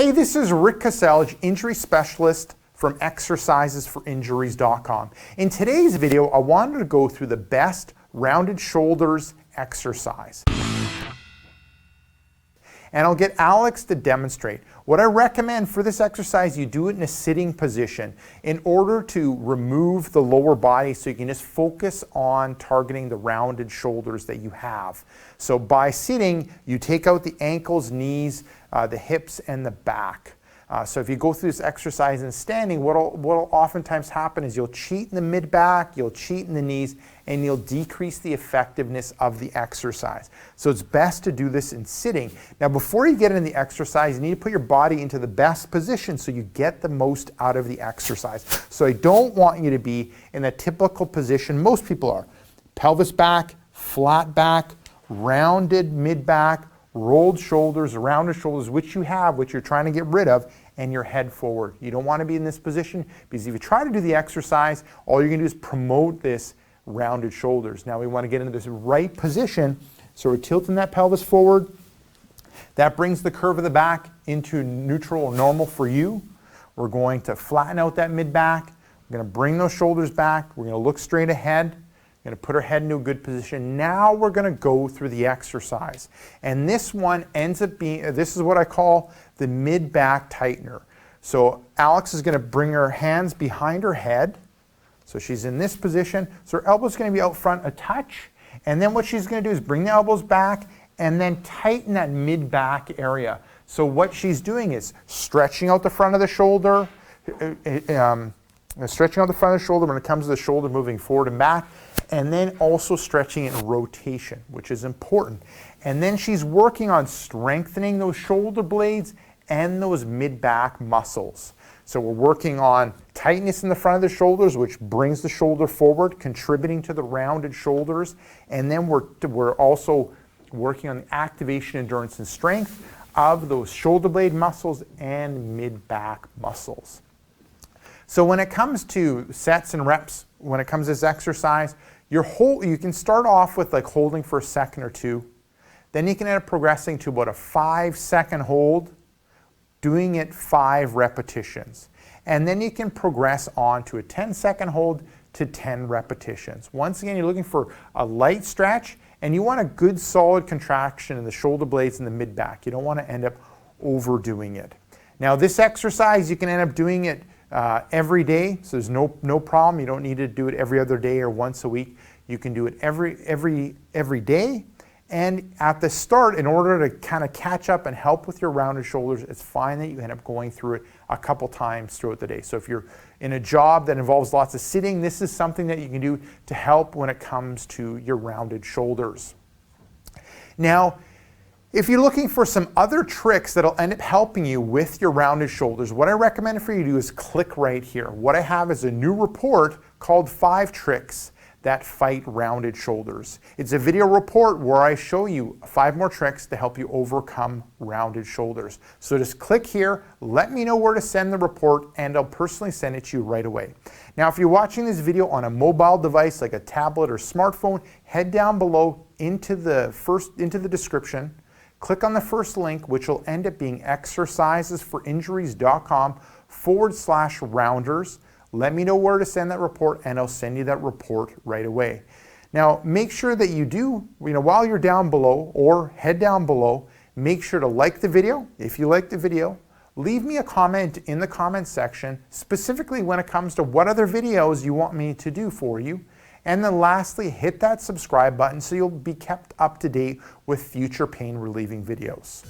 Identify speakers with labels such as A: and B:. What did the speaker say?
A: Hey, this is Rick Kaselj, injury specialist from exercisesforinjuries.com. In today's video, I wanted to go through the best rounded shoulders exercise. And I'll get Alex to demonstrate. What I recommend for this exercise, you do it in a sitting position in order to remove the lower body so you can just focus on targeting the rounded shoulders that you have. So by sitting, you take out the ankles, knees, the hips, and the back. So if you go through this exercise in standing, what'll oftentimes happen is you'll cheat in the mid-back, you'll cheat in the knees, and you'll decrease the effectiveness of the exercise. So it's best to do this in sitting. Now before you get into the exercise, you need to put your body into the best position so you get the most out of the exercise. So I don't want you to be in a typical position most people are. Pelvis back, flat back, rounded mid-back, rolled shoulders, rounded shoulders, which you have, which you're trying to get rid of, and your head forward. You don't want to be in this position because if you try to do the exercise, all you're going to do is promote this rounded shoulders. Now we want to get into this right position, so we're tilting that pelvis forward. That brings the curve of the back into neutral or normal for you. We're going to flatten out that mid-back. We're going to bring those shoulders back. We're going to look straight ahead. We're going to put our head into a good position. Now we're going to go through the exercise. And this one ends up being, this is what I call the mid-back tightener. So Alex is going to bring her hands behind her head. So she's in this position. So her elbow's going to be out front a touch. And then what she's going to do is bring the elbows back and then tighten that mid-back area. So what she's doing is stretching out the front of the shoulder, stretching out the front of the shoulder when it comes to the shoulder moving forward and back, and then also stretching it in rotation, which is important. And then she's working on strengthening those shoulder blades and those mid-back muscles. So we're working on tightness in the front of the shoulders, which brings the shoulder forward, contributing to the rounded shoulders. And then we're also working on the activation, endurance, and strength of those shoulder blade muscles and mid-back muscles. So when it comes to sets and reps, when it comes to this exercise, you can start off with like holding for a second or two. Then you can end up progressing to about a 5-second hold, doing it 5 repetitions. And then you can progress on to a 10-second hold to 10 repetitions. Once again, you're looking for a light stretch and you want a good solid contraction in the shoulder blades and the mid-back. You don't want to end up overdoing it. Now this exercise, you can end up doing it every day, so there's no problem. You don't need to do it every other day or once a week. You can do it every day. And at the start, in order to kind of catch up and help with your rounded shoulders, it's fine that you end up going through it a couple times throughout the day. So if you're in a job that involves lots of sitting, this is something that you can do to help when it comes to your rounded shoulders. Now, if you're looking for some other tricks that'll end up helping you with your rounded shoulders, what I recommend for you to do is click right here. What I have is a new report called 5 Tricks That Fight Rounded Shoulders. It's a video report where I show you 5 more tricks to help you overcome rounded shoulders. So just click here, let me know where to send the report, and I'll personally send it to you right away. Now, if you're watching this video on a mobile device like a tablet or smartphone, head down below into the description. Click on the first link, which will end up being exercisesforinjuries.com/rounders. Let me know where to send that report and I'll send you that report right away. Now, make sure that you do, while you're down below or head down below, make sure to like the video. If you like the video, leave me a comment in the comment section, specifically when it comes to what other videos you want me to do for you. And then lastly, hit that subscribe button so you'll be kept up to date with future pain relieving videos.